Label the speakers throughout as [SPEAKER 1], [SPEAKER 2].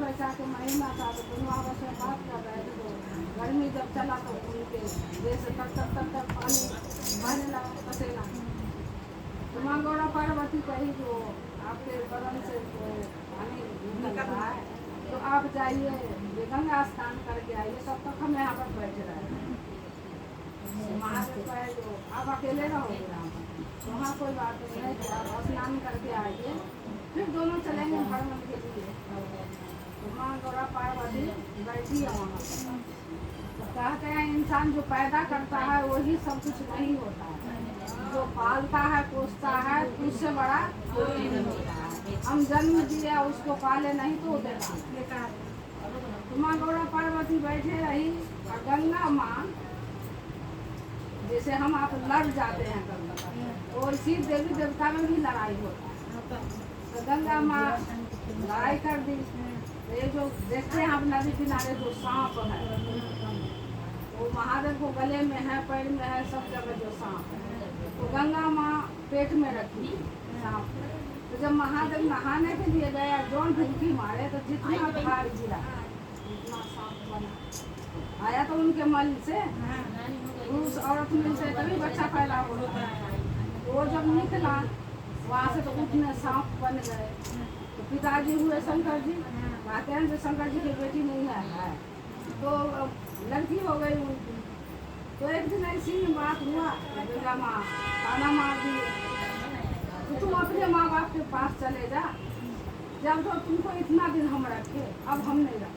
[SPEAKER 1] बैठा के महीना था तो दोनों आपस में बात कर रहे थे। तो गर्मी जब चला तो उनके देह से तक पानी बहने लगा, पसेना। तो माँ गौरा पार्वती कही जो आपके बदन से पानी निकल रहा है तो आप जाइए ये गंगा स्नान करके आइए, तब तक हम यहाँ पर बैठे रहे। महादेव कहे जो आप अकेले रहोगे यहाँ पर, तो वहाँ कोई बात नहीं है कि आप स्नान करके आइए, फिर दोनों चलेंगे भ्रमण के लिए। तो माँ गौरा पार्वती बैठी है वहाँ पर। तो कहते हैं इंसान जो पैदा करता है वही सब कुछ नहीं होता है, जो पालता है पोसता है उससे बड़ा कोई नहीं होता है। हम जन्म दिए उसको पाले नहीं तो बेकार। तो माँ गौरा पार्वती बैठे रही और गंगा माँ जैसे हम आप लड़ जाते हैं गंगा, और इसी देवी देवता में भी लड़ाई होता है। तो गंगा माँ लड़ाई कर दी। ये जो देखते हैं आप नदी किनारे जो सांप है वो महादेव को गले में है, पैर में है, सब जगह जो सांप है। तो गंगा माँ पेट में रखी सांप। तो जब महादेव नहाने के लिए गया जौन डुबकी मारे तो जितना भार गिरा उतना सांप बना आया। तो उनके मल से उस औरत में से तभी बच्चा पैदा होता है। वो जब निकला वहाँ से तो उतने सांप बन गए। तो पिताजी हुए शंकर जी, कहते हैं जो शंकर जी की बेटी नहीं है तो लड़की हो गई उनकी। तो एक दिन ऐसी में बात हुआ, गंगा माँ ताना मार दिए तो तुम अपने माँ बाप के पास चले जा, जब तो तुमको इतना दिन हम रखे अब हम नहीं रख।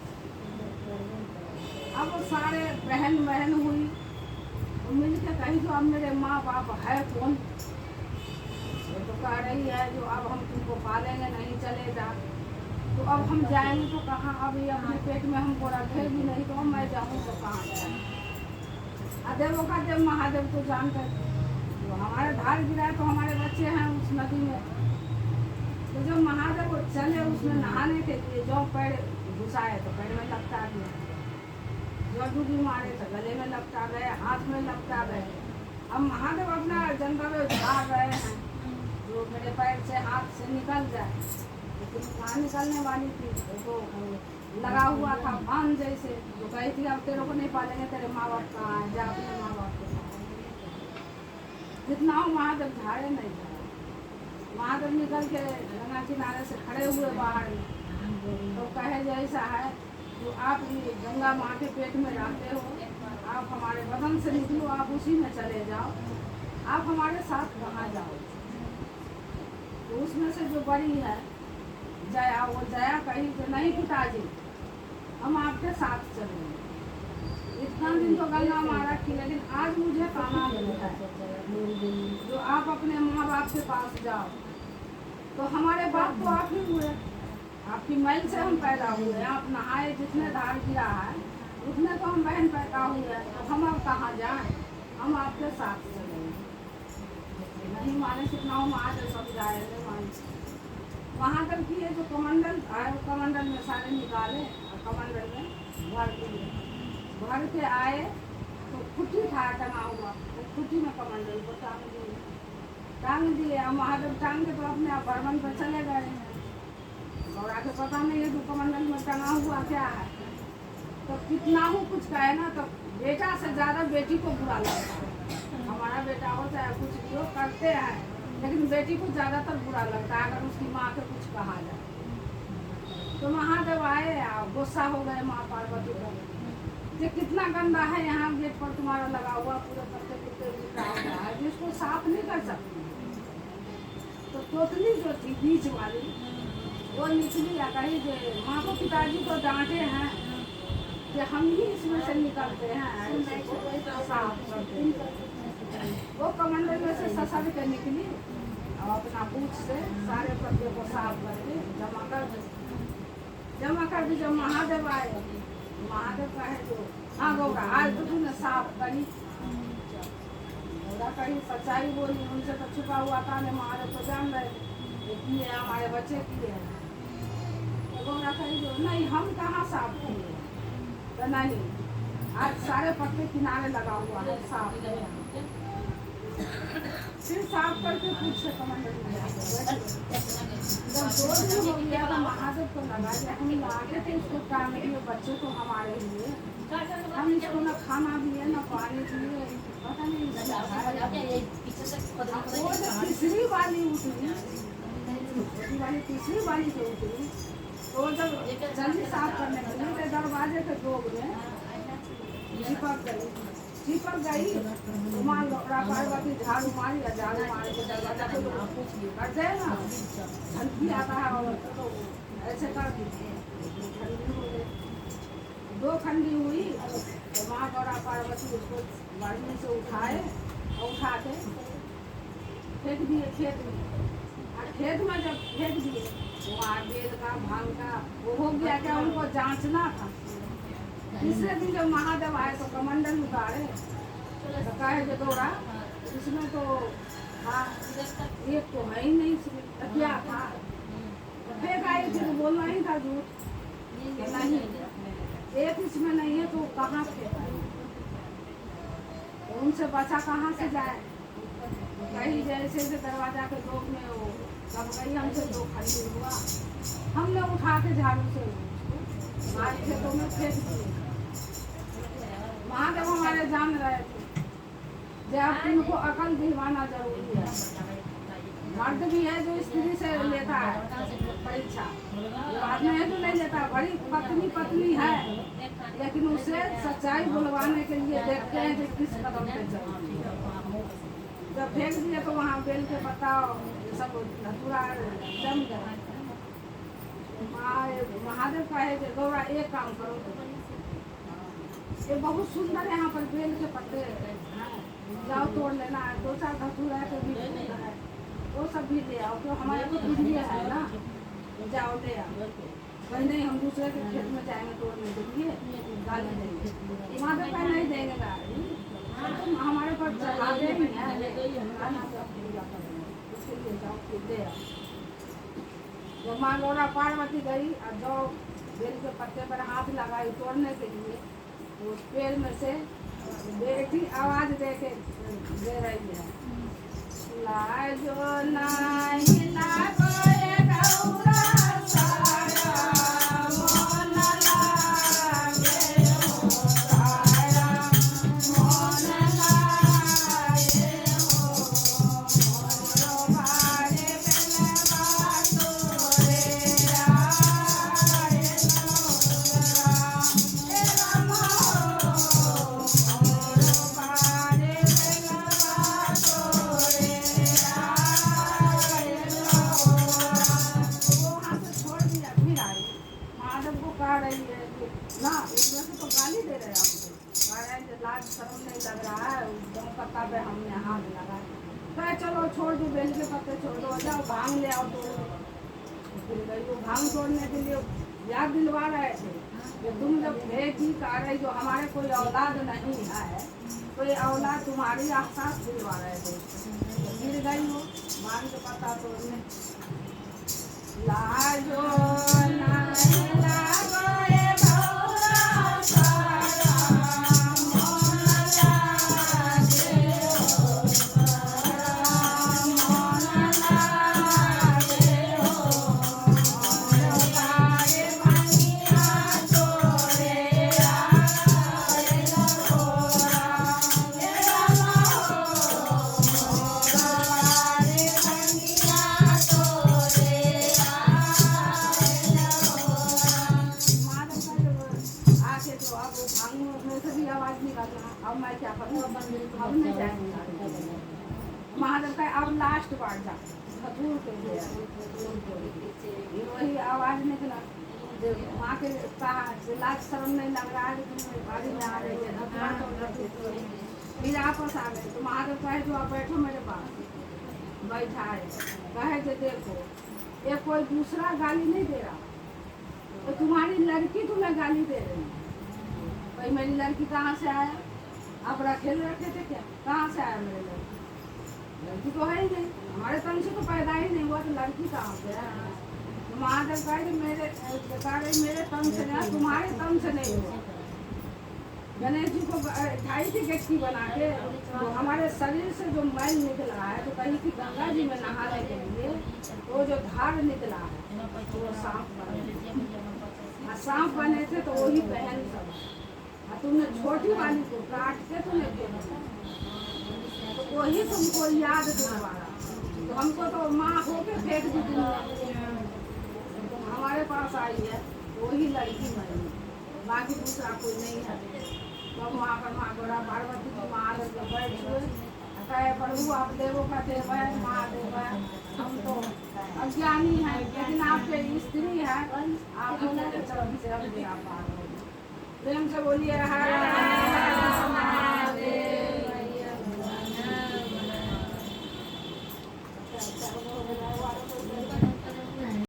[SPEAKER 1] अब वो सारे बहन बहन हुई तो मिल के कही जो अब मेरे माँ बाप है कौन। तो कह रही है जो अब हम तुमको पालेंगे नहीं, चले जा। तो अब हम जाएंगे तो कहाँ, अब ये अपने पेट में हमको रखेगी नहीं तो मैं जाऊँ तो कहाँ जाए। देवों का देव महादेव तो जानते जो हमारे धार गिरा तो हमारे बच्चे हैं उस नदी में। तो जब महादेव चले उसमें नहाने के लिए जो पैर घुसाए तो पैर में लपटा गया, जो डूबी मारे तो गले में लपटा गए, हाथ में लपटा गए। अब महादेव अपना जनता झाड़ रहे हैं जो मेरे पैर से हाथ से निकल जाए, लेकिन कहाँ निकलने वाली थी तो लगा हुआ था बांध जैसे। जो कही थी अब तेरे को नहीं पालेंगे, तेरे माँ बाप कहाँ है, जा अपने माँ बाप के साथ। जितना हो महादेव झाड़े नहीं झाड़े। महादेव निकल के गंगा किनारे से खड़े हुए बाहर में तो कहे जैसा है जो आप ये गंगा माँ के पेट में रहते हो, आप हमारे बदन से निकलो, आप उसी में चले जाओ, आप हमारे साथ कहाँ जाओ। तो उसमें से जो बड़ी है जया, वो जया कही कि नहीं पिताजी हम आपके साथ चलेंगे। इतना दिन तो गंगा माँ रखी, लेकिन आज मुझे ताना मिलता है जो आप अपने माँ बाप के पास जाओ। तो हमारे बाप तो आप ही हुए, आपकी मैल से हम पैदा हुए, आप नहाए जितने धार गिरा है उतने तो हम बहन पैदा हुए। तो हम अब कहाँ जाएं, हम आपके साथ चलेंगे। नहीं माने कितना हो महादेव सब जाए नहीं माने। महादेव की ये जो कमंडल आए वो कमंडल में सारे निकाले और कमंडल में भर दिए। भर के आए तो खुट्टी था टंगा हुआ, वो खुट्टी में कमंडल को टांग दिए। महादेव टांग के तो अपने आप भरवन पर चले गए हैं। और आगे पता नहीं है जो कमंडल में टंगा हुआ क्या है। तो कितना हो कुछ कहे ना तो बेटा से ज़्यादा बेटी को बुरा लगता है। हमारा बेटा हो चाहे कुछ भी हो करते हैं, लेकिन बेटी को ज़्यादातर बुरा लगता है अगर उसकी माँ के कुछ कहा जाए। तो महादेव आए गुस्सा हो गए माँ पार्वती पर, ये कितना गंदा है यहाँ गेट पर तुम्हारा लगा हुआ, पूरे पत्ते पुत्ते बिखरा हुआ है जिसको साफ नहीं कर सकती। तो तोतली जो थी बीच वाली वो निकली या कही जो माँ को पिताजी को डांटे हैं कि हम ही इसमें से निकलते हैं साफ करते हैं। वो कमंडल में से ससर के निकली और अपना पूछ से सारे पत्ते को साफ करके जमा कर दी। जब महादेव आए, महादेव कहे जो हाँ गौरा आज तो तूने साफ करी। गौरा कही सच्चाई बोली, उनसे तो छुपा हुआ था ने महादेव तो जान रहे किए हमारे बच्चे किए। तो गौरा कही जो नहीं हम कहाँ साफ किए, तो नहीं आज सारे पत्ते किनारे लगा हुआ है साफ। फिर साफ करके खुद से कमंडल में जब 2 दिन हो गया तो महादेव को लगा कि हम लाके थे इसको काम दिए बच्चे तो हमारे लिए हम इसको न खाना दिए न पानी दिए पता नहीं वो जब तीसरी वाली उतरी तीसरी वाली जो उतरी तो जब जल्दी साफ करने के लिए दरवाजे के दोग में चिपक गई तो मान लो पार्वती झाड़ू मारी या झाड़ू मारी के दरवाजा को करते हैं ना धमकी आता है और तो ऐसे कर दीजिए ठंडी हो गई 2 ठंडी हुई तो माँ गौरा पार्वती उसको गर्मी से उठाए और उठा के फेंक दिए खेत में और खेत में जब फेंक दिए तो वहाँ बेल का भांग का वो हो गया क्या उनको जांचना था। तीसरे दिन जब महादेव आए तो कमंडल उतारे तो कहे जो गौरा इसमें तो हाँ एक तो है ही नहीं इसमें क्या था फेंक आई थी तो बोलना ही था झूठ नहीं एक इसमें नहीं है तो कहाँ फेंक आई तो उनसे बचा कहाँ से जाए कहीं जैसे से दरवाजा के दोग में वो कब गई हमसे 2 खंडी हुआ हमने उठा के झाड़ू से हमारे खेतों में फेंक दिए। महादेव हमारे जान रहे थे जब इनको अकल दिलवाना जरूरी है। मर्द भी है जो स्त्री से लेता है परीक्षा आदमी है जो नहीं लेता बड़ी पत्नी है लेकिन उसे सच्चाई बुलवाने के लिए देखते हैं कि किस कदम पे चलती है। जब फेंक दिए तो वहाँ बेल के पत्ता सब पूरा जम गया। महादेव कहे कि गौरा एक काम करो ये बहुत सुंदर है यहाँ पर बेल के पत्ते जाओ तोड़ लेना है 2-4 धतूरा के भी है वो सब भी ले आओ तो हमारे को बिजली है ना जाओ ले आओ वही नहीं हम दूसरे के खेत में जाएंगे तोड़ने के लिए गाली देंगे महादेव का नहीं देंगे गाली हमारे पास चला देंगे उसके लिए जाओ ले आओ। तो माँ गौरा पार्वती गई और जो बेल के पत्ते पर हाथ लगाई तोड़ने के लिए उस पेड़ में से बेटी आवाज दे रही है लाजो नहीं लागो रे गौरा सारा मन लागे हो सारा मन लागे हो मोरो बारे बेलवा तोरे आए ना इसमें से तो गाली दे रहे हमको लाज शर्म नहीं लग रहा है दोनों पत्ता पे हमने हाथ लगाया कहे चलो छोड़ दो बेल के पत्ते छोड़ दो जाओ भांग ले आओ तो फिर गई वो भांग तोड़ने के लिए याद दिलवा रहे थे कि तुम जब भेजी आ रही जो हमारे कोई औलाद नहीं है कोई औलाद तुम्हारी आसास दिलवा रहे थे तो गिर गई वो भांग के पत्ता तोड़ने लाजो नहीं लागो रे गौरा सारा मन लागे हो सारा मन लागे हो मोर बारे भंगिया तोरे आए गौरा हे रामा हो मोर बारे भंगिया तोरे अब मैं क्या करूँ अब नहीं जाएंगे महादेव का अब लास्ट बार जा खतूर के वही आवाज निकला माँ के कहा लाज शर्म नहीं लग रहा है तुम बाड़ी में आ रही है फिर आपस आ गए तो महादेव कहे जो आप बैठो मेरे पास बैठाए कहे कि देखो ये कोई दूसरा गाली नहीं दे रहा तो तुम्हारी लड़की तुम्हें गाली दे रही है भाई मेरी लड़की कहाँ से आया आप खेल रखे थे क्या कहाँ से आया मेरे लड़की तो है ही नहीं हमारे तन से तो पैदा ही नहीं हुआ तो लड़की कहाँ से है तो महादेव कहे कि मेरे तन से नहीं तुम्हारे तन से नहीं हुआ गणेश जी को ढाई थी गट्टी बना के, तो हमारे शरीर से जो मैल निकल रहा है, तो कहीं की गंगा जी में नहाने के लिए वो जो धार निकला है तो वो सांप बने, सांप बने थे तो वही बहन सब, तुमने छोटी वाली को काट के तुमने फेंका, तो वही तुमको याद दिलवाया। तो हमको तो माँ होके फेंक दी तुमने, तो हमारे पास आई है वही लड़की मरी, बाकी दूसरा कोई नहीं है। तो वहाँ पर माँ गोरा पार्वती की माँ लगे बैठ हुए, कहे प्रभु आप देवों का देव है, माँ देव है, हम तो अज्ञानी हैं, लेकिन आपके स्त्री है, आप लोगों के चरण से हम गिरा पार हो। प्रेम से बोलिए हर